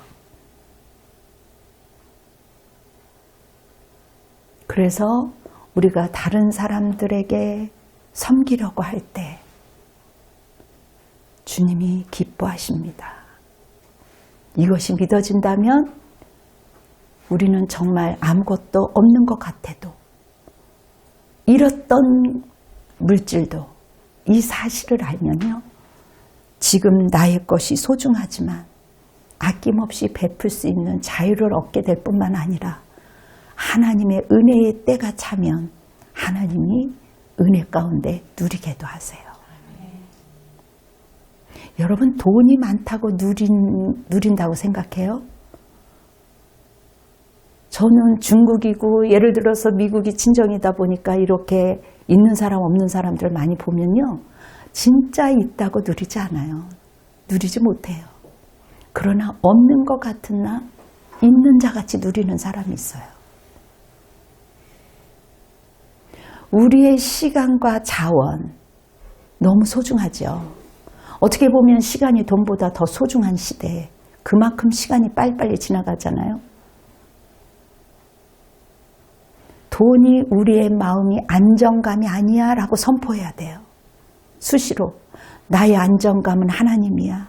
Speaker 1: 그래서 우리가 다른 사람들에게 섬기려고 할 때 주님이 기뻐하십니다. 이것이 믿어진다면 우리는 정말 아무것도 없는 것 같아도 잃었던 물질도 이 사실을 알면요. 지금 나의 것이 소중하지만 아낌없이 베풀 수 있는 자유를 얻게 될 뿐만 아니라 하나님의 은혜의 때가 차면 하나님이 은혜 가운데 누리게도 하세요. 여러분, 돈이 많다고 누린다고 생각해요? 저는 중국이고 예를 들어서 미국이 친정이다 보니까 이렇게 있는 사람 없는 사람들 많이 보면요. 진짜 있다고 누리지 않아요. 누리지 못해요. 그러나 없는 것 같은 나 있는 자같이 누리는 사람이 있어요. 우리의 시간과 자원 너무 소중하죠. 어떻게 보면 시간이 돈보다 더 소중한 시대에 그만큼 시간이 빨리빨리 지나가잖아요. 돈이 우리의 마음이 안정감이 아니야 라고 선포해야 돼요. 수시로 나의 안정감은 하나님이야.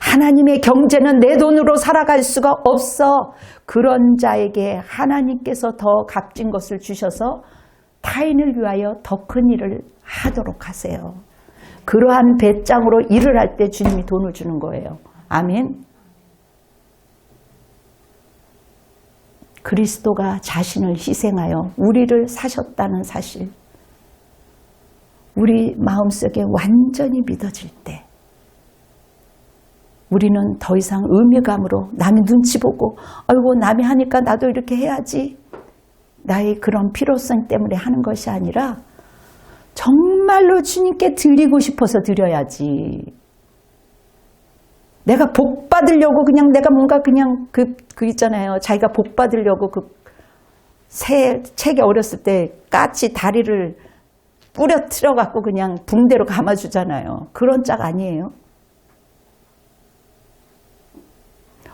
Speaker 1: 하나님의 경제는 내 돈으로 살아갈 수가 없어. 그런 자에게 하나님께서 더 값진 것을 주셔서 타인을 위하여 더 큰 일을 하도록 하세요. 그러한 배짱으로 일을 할 때 주님이 돈을 주는 거예요. 아멘. 그리스도가 자신을 희생하여 우리를 사셨다는 사실, 우리 마음속에 완전히 믿어질 때 우리는 더 이상 의무감으로 남이 눈치 보고 아이고 남이 하니까 나도 이렇게 해야지, 나의 그런 필요성 때문에 하는 것이 아니라 정말로 주님께 드리고 싶어서 드려야지. 내가 복 받으려고 그냥 내가 뭔가 그냥 그 있잖아요. 자기가 복 받으려고 책에 어렸을 때 까치 다리를 뿌려트려 갖고 그냥 붕대로 감아주잖아요. 그런 짝 아니에요.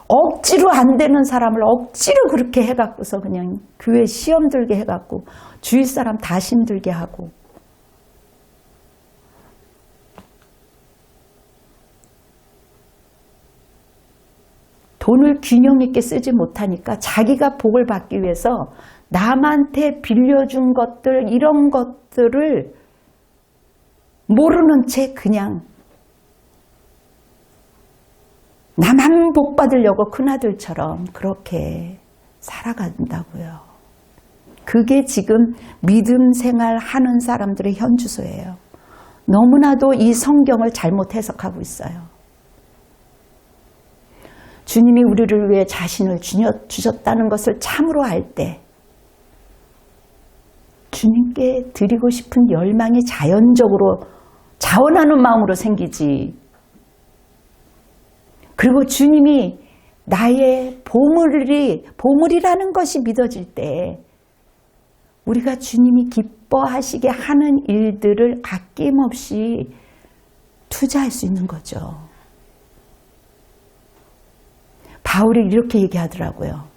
Speaker 1: 억지로 안 되는 사람을 억지로 그렇게 해갖고서 그냥 교회 시험 들게 해갖고 주위 사람 다 힘들게 하고, 돈을 균형 있게 쓰지 못하니까 자기가 복을 받기 위해서 남한테 빌려준 것들, 이런 것들을 모르는 채 그냥 나만 복 받으려고 큰아들처럼 그렇게 살아간다고요. 그게 지금 믿음 생활 하는 사람들의 현주소예요. 너무나도 이 성경을 잘못 해석하고 있어요. 주님이 우리를 위해 자신을 주셨다는 것을 참으로 알 때 주님께 드리고 싶은 열망이 자연적으로 자원하는 마음으로 생기지. 그리고 주님이 나의 보물이라는 것이 믿어질 때 우리가 주님이 기뻐하시게 하는 일들을 아낌없이 투자할 수 있는 거죠. 바울이 이렇게 얘기하더라고요.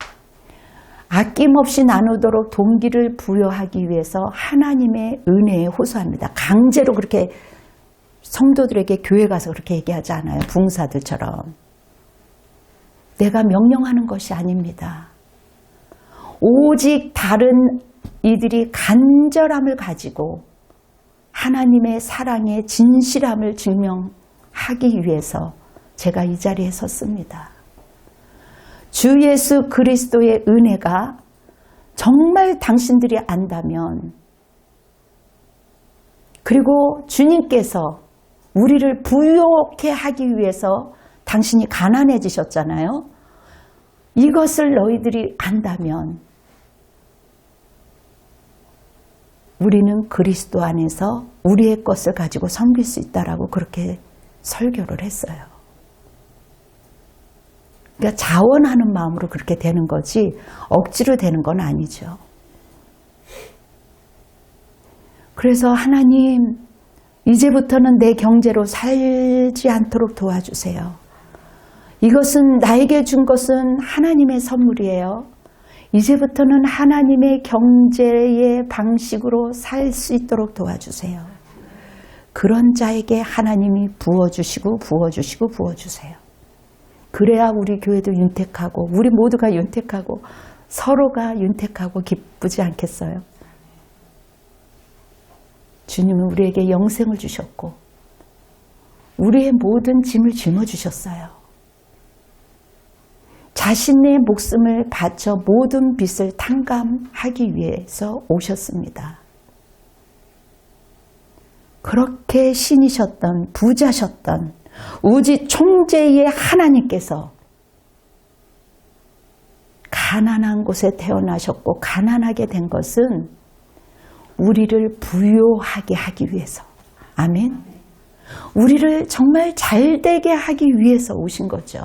Speaker 1: 아낌없이 나누도록 동기를 부여하기 위해서 하나님의 은혜에 호소합니다. 강제로 그렇게 성도들에게 교회 가서 그렇게 얘기하지 않아요. 부흥사들처럼. 내가 명령하는 것이 아닙니다. 오직 다른 이들이 간절함을 가지고 하나님의 사랑의 진실함을 증명하기 위해서 제가 이 자리에 섰습니다. 주 예수 그리스도의 은혜가 정말 당신들이 안다면, 그리고 주님께서 우리를 부유하게 하기 위해서 당신이 가난해지셨잖아요. 이것을 너희들이 안다면 우리는 그리스도 안에서 우리의 것을 가지고 섬길 수 있다라고 그렇게 설교를 했어요. 그러니까 자원하는 마음으로 그렇게 되는 거지 억지로 되는 건 아니죠. 그래서 하나님, 이제부터는 내 경제로 살지 않도록 도와주세요. 이것은 나에게 준 것은 하나님의 선물이에요. 이제부터는 하나님의 경제의 방식으로 살 수 있도록 도와주세요. 그런 자에게 하나님이 부어주시고 부어주시고 부어주세요. 그래야 우리 교회도 윤택하고 우리 모두가 윤택하고 서로가 윤택하고 기쁘지 않겠어요? 주님은 우리에게 영생을 주셨고 우리의 모든 짐을 짊어주셨어요. 자신의 목숨을 바쳐 모든 빚을 탕감하기 위해서 오셨습니다. 그렇게 신이셨던 부자셨던 우주 총재의 하나님께서 가난한 곳에 태어나셨고 가난하게 된 것은 우리를 부유하게 하기 위해서, 아멘. 우리를 정말 잘되게 하기 위해서 오신 거죠.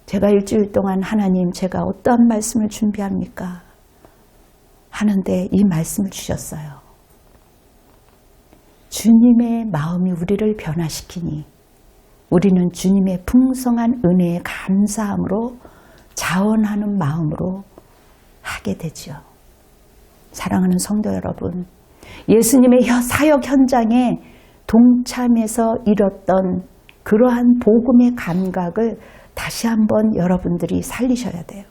Speaker 1: 제가 일주일 동안 하나님 제가 어떠한 말씀을 준비합니까? 하는데 이 말씀을 주셨어요. 주님의 마음이 우리를 변화시키니 우리는 주님의 풍성한 은혜에 감사함으로 자원하는 마음으로 하게 되죠. 사랑하는 성도 여러분, 예수님의 사역 현장에 동참해서 이뤘던 그러한 복음의 감각을 다시 한번 여러분들이 살리셔야 돼요.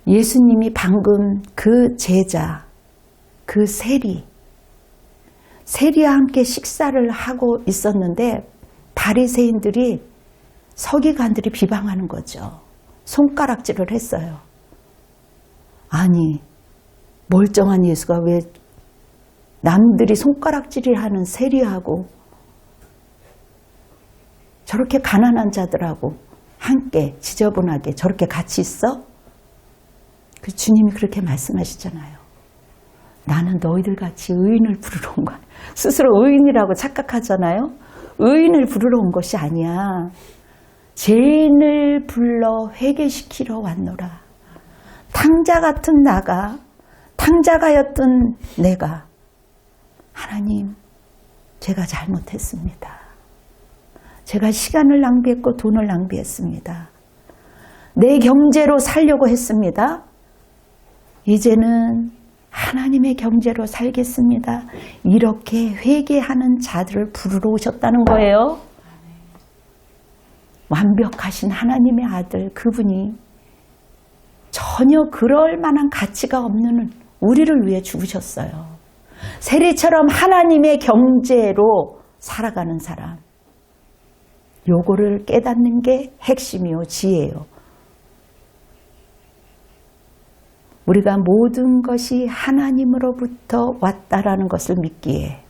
Speaker 1: 예수님이 방금 그 제자, 그 세리와 함께 식사를 하고 있었는데 바리새인들이 서기관들이 비방하는 거죠. 손가락질을 했어요. 아니, 멀쩡한 예수가 왜 남들이 손가락질을 하는 세리하고 저렇게 가난한 자들하고 함께 지저분하게 저렇게 같이 있어? 그 주님이 그렇게 말씀하시잖아요. 나는 너희들 같이 의인을 부르러 온 거야. 스스로 의인이라고 착각하잖아요. 의인을 부르러 온 것이 아니야. 죄인을 불러 회개시키러 왔노라. 탕자 같은 나가, 탕자가였던 내가, 하나님, 제가 잘못했습니다. 제가 시간을 낭비했고 돈을 낭비했습니다. 내 경제로 살려고 했습니다. 이제는 하나님의 경제로 살겠습니다. 이렇게 회개하는 자들을 부르러 오셨다는 거예요. 완벽하신 하나님의 아들, 그분이 전혀 그럴 만한 가치가 없는 우리를 위해 죽으셨어요. 세리처럼 하나님의 경제로 살아가는 사람, 요거를 깨닫는 게 핵심이요, 지혜요. 우리가 모든 것이 하나님으로부터 왔다라는 것을 믿기에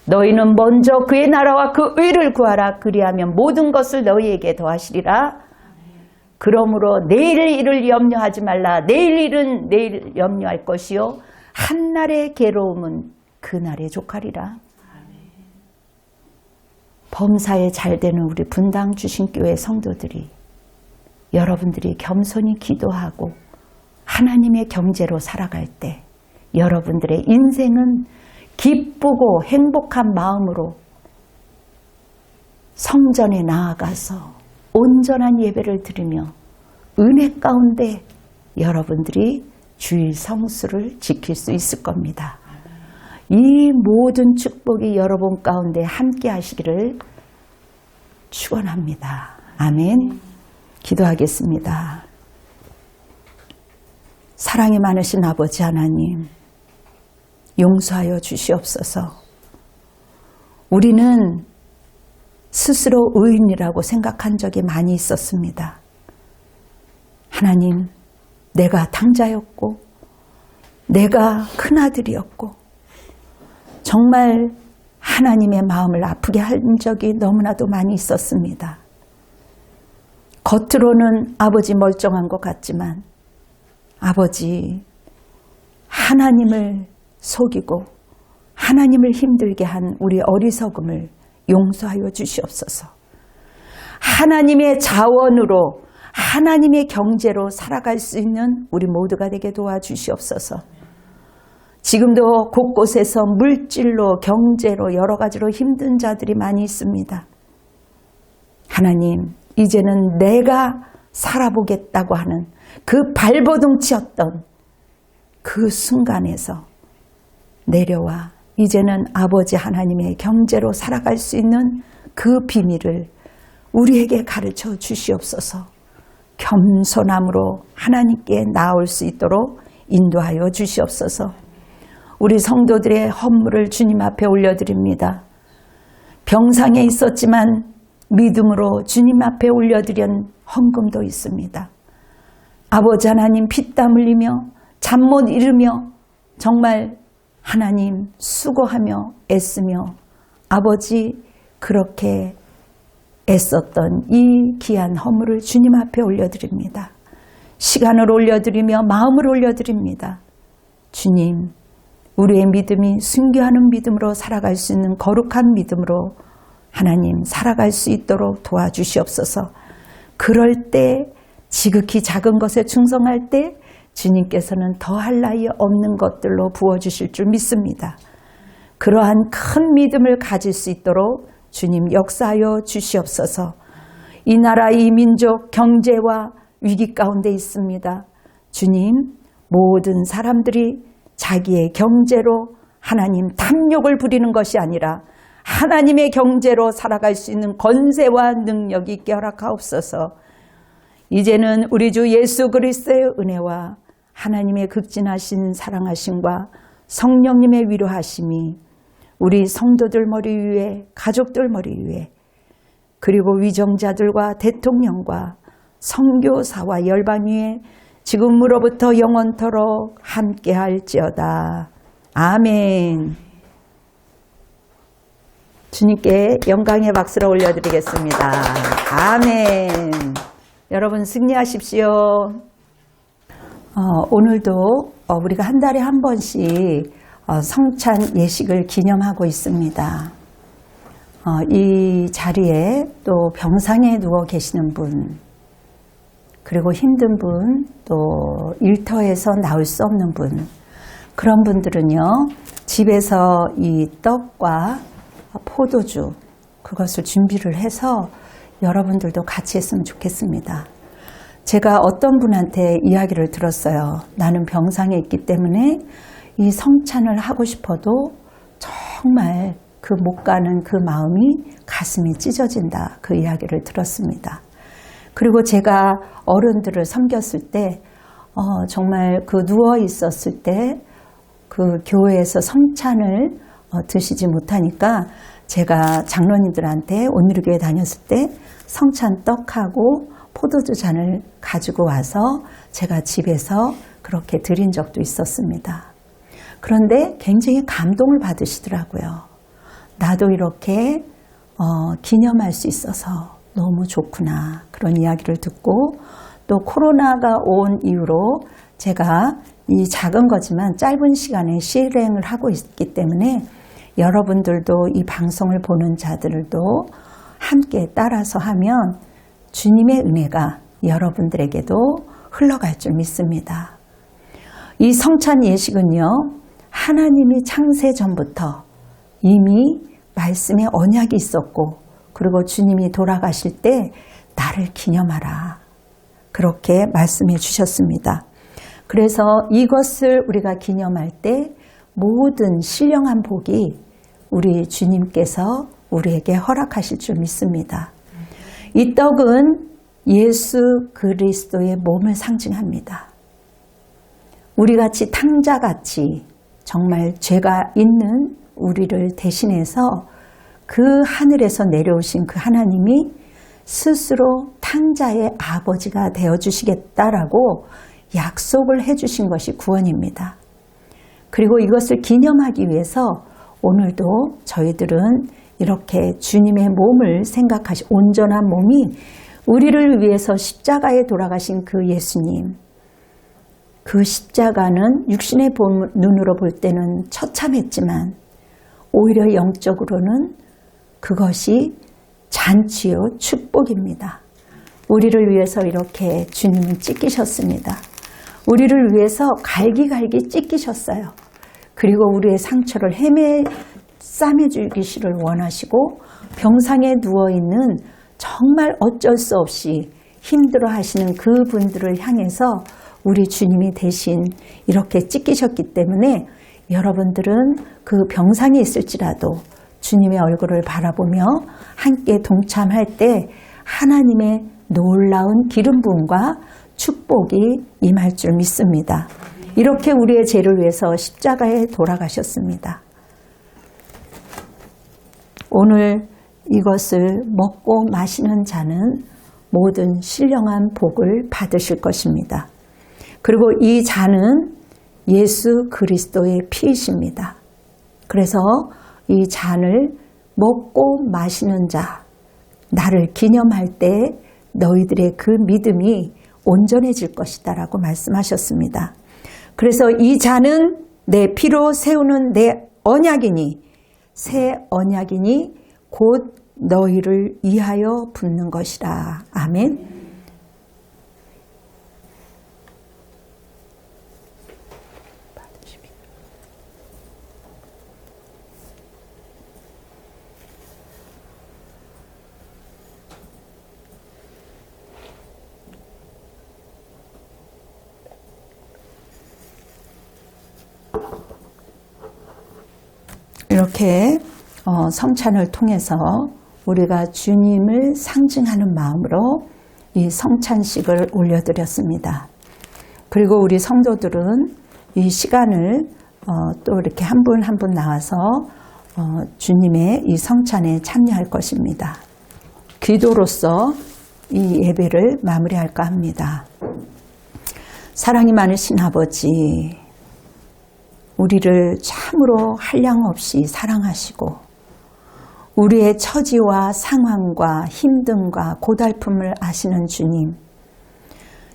Speaker 1: 너희는 먼저 그의 나라와 그 의를 구하라. 그리하면 모든 것을 너희에게 더하시리라. 그러므로 내일 일을 염려하지 말라. 내일 일은 내일 염려할 것이요 한날의 괴로움은 그날에 족하리라. 범사에 잘되는 우리 분당 주신교회 성도들이, 여러분들이 겸손히 기도하고 하나님의 경제로 살아갈 때 여러분들의 인생은 기쁘고 행복한 마음으로 성전에 나아가서 온전한 예배를 드리며 은혜 가운데 여러분들이 주일 성수를 지킬 수 있을 겁니다. 이 모든 축복이 여러분 가운데 함께 하시기를 축원합니다. 아멘. 기도하겠습니다. 사랑이 많으신 아버지 하나님, 용서하여 주시옵소서. 우리는 스스로 의인이라고 생각한 적이 많이 있었습니다. 하나님, 내가 탕자였고 내가 큰아들이었고 정말 하나님의 마음을 아프게 한 적이 너무나도 많이 있었습니다. 겉으로는 아버지 멀쩡한 것 같지만 아버지, 하나님을 속이고 하나님을 힘들게 한 우리 어리석음을 용서하여 주시옵소서. 하나님의 자원으로 하나님의 경제로 살아갈 수 있는 우리 모두가 되게 도와주시옵소서. 지금도 곳곳에서 물질로 경제로 여러 가지로 힘든 자들이 많이 있습니다. 하나님, 이제는 내가 살아보겠다고 하는 그 발버둥치였던 그 순간에서 내려와 이제는 아버지 하나님의 경제로 살아갈 수 있는 그 비밀을 우리에게 가르쳐 주시옵소서. 겸손함으로 하나님께 나올 수 있도록 인도하여 주시옵소서. 우리 성도들의 헌물을 주님 앞에 올려드립니다. 병상에 있었지만 믿음으로 주님 앞에 올려드린 헌금도 있습니다. 아버지 하나님, 피땀 흘리며 잠 못 이루며 정말 하나님 수고하며 애쓰며 아버지 그렇게 애썼던 이 귀한 허물을 주님 앞에 올려드립니다. 시간을 올려드리며 마음을 올려드립니다. 주님, 우리의 믿음이 순교하는 믿음으로 살아갈 수 있는 거룩한 믿음으로 하나님 살아갈 수 있도록 도와주시옵소서. 그럴 때 지극히 작은 것에 충성할 때 주님께서는 더할 나위 없는 것들로 부어주실 줄 믿습니다. 그러한 큰 믿음을 가질 수 있도록 주님 역사하여 주시옵소서. 이 나라 이 민족 경제와 위기 가운데 있습니다. 주님, 모든 사람들이 자기의 경제로 하나님 탐욕을 부리는 것이 아니라 하나님의 경제로 살아갈 수 있는 권세와 능력이 있게 허락하옵소서. 이제는 우리 주 예수 그리스도의 은혜와 하나님의 극진하신 사랑하심과 성령님의 위로하심이 우리 성도들 머리 위에, 가족들 머리 위에, 그리고 위정자들과 대통령과 선교사와 열방 위에 지금으로부터 영원토록 함께할지어다. 아멘. 주님께 영광의 박수를 올려드리겠습니다. 아멘. 여러분 승리하십시오. 오늘도 우리가 한 달에 한 번씩 성찬 예식을 기념하고 있습니다. 이 자리에 또 병상에 누워 계시는 분, 그리고 힘든 분, 또 일터에서 나올 수 없는 분, 그런 분들은요, 집에서 이 떡과 포도주, 그것을 준비를 해서 여러분들도 같이 했으면 좋겠습니다. 제가 어떤 분한테 이야기를 들었어요. 나는 병상에 있기 때문에 이 성찬을 하고 싶어도 정말 그 못 가는 그 마음이 가슴이 찢어진다. 그 이야기를 들었습니다. 그리고 제가 어른들을 섬겼을 때 정말 그 누워 있었을 때 그 교회에서 성찬을 드시지 못하니까 제가 장로님들한테 온누리교회 다녔을 때 성찬 떡하고 포도주 잔을 가지고 와서 제가 집에서 그렇게 드린 적도 있었습니다. 그런데 굉장히 감동을 받으시더라고요. 나도 이렇게 기념할 수 있어서 너무 좋구나. 그런 이야기를 듣고 또 코로나가 온 이후로 제가 이 작은 거지만 짧은 시간에 실행을 하고 있기 때문에 여러분들도 이 방송을 보는 자들도 함께 따라서 하면 주님의 은혜가 여러분들에게도 흘러갈 줄 믿습니다. 이 성찬 예식은요, 하나님이 창세 전부터 이미 말씀의 언약이 있었고, 그리고 주님이 돌아가실 때 나를 기념하라. 그렇게 말씀해 주셨습니다. 그래서 이것을 우리가 기념할 때 모든 신령한 복이 우리 주님께서 우리에게 허락하실 줄 믿습니다. 이 떡은 예수 그리스도의 몸을 상징합니다. 우리같이 탕자같이 정말 죄가 있는 우리를 대신해서 그 하늘에서 내려오신 그 하나님이 스스로 탕자의 아버지가 되어주시겠다라고 약속을 해주신 것이 구원입니다. 그리고 이것을 기념하기 위해서 오늘도 저희들은 이렇게 주님의 몸을 온전한 몸이 우리를 위해서 십자가에 돌아가신 그 예수님, 그 십자가는 육신의 눈으로 볼 때는 처참했지만 오히려 영적으로는 그것이 잔치요 축복입니다. 우리를 위해서 이렇게 주님은 찢기셨습니다. 우리를 위해서 갈기갈기 찢기셨어요. 그리고 우리의 상처를 싸매주기를 원하시고 병상에 누워있는 정말 어쩔 수 없이 힘들어 하시는 그분들을 향해서 우리 주님이 대신 이렇게 찢기셨기 때문에 여러분들은 그 병상에 있을지라도 주님의 얼굴을 바라보며 함께 동참할 때 하나님의 놀라운 기름 부음과 축복이 임할 줄 믿습니다. 이렇게 우리의 죄를 위해서 십자가에 돌아가셨습니다. 오늘 이것을 먹고 마시는 자는 모든 신령한 복을 받으실 것입니다. 그리고 이 잔은 예수 그리스도의 피이십니다. 그래서 이 잔을 먹고 마시는 자, 나를 기념할 때 너희들의 그 믿음이 온전해질 것이다 라고 말씀하셨습니다. 그래서 이 잔은 내 피로 세우는 내 언약이니 새 언약이니 곧 너희를 위하여 붙는 것이라. 아멘. 이렇게 성찬을 통해서 우리가 주님을 상징하는 마음으로 이 성찬식을 올려드렸습니다. 그리고 우리 성도들은 이 시간을 또 이렇게 한 분 한 분 나와서 주님의 이 성찬에 참여할 것입니다. 기도로서 이 예배를 마무리할까 합니다. 사랑이 많으신 아버지, 우리를 참으로 한량없이 사랑하시고 우리의 처지와 상황과 힘듦과 고달픔을 아시는 주님,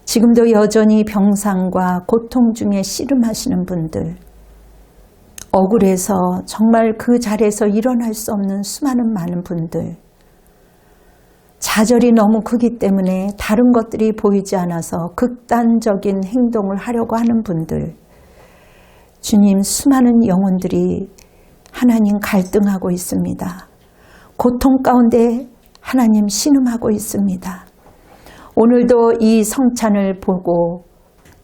Speaker 1: 지금도 여전히 병상과 고통 중에 씨름하시는 분들, 억울해서 정말 그 자리에서 일어날 수 없는 수많은 많은 분들, 좌절이 너무 크기 때문에 다른 것들이 보이지 않아서 극단적인 행동을 하려고 하는 분들, 주님, 수많은 영혼들이 하나님 갈등하고 있습니다. 고통 가운데 하나님 신음하고 있습니다. 오늘도 이 성찬을 보고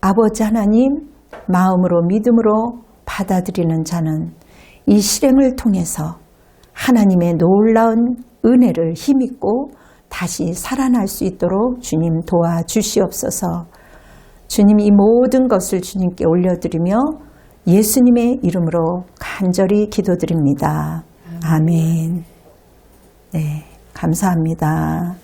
Speaker 1: 아버지 하나님 마음으로 믿음으로 받아들이는 자는 이 실행을 통해서 하나님의 놀라운 은혜를 힘입고 다시 살아날 수 있도록 주님 도와주시옵소서. 주님, 이 모든 것을 주님께 올려드리며 예수님의 이름으로 간절히 기도드립니다. 아멘. 네, 감사합니다.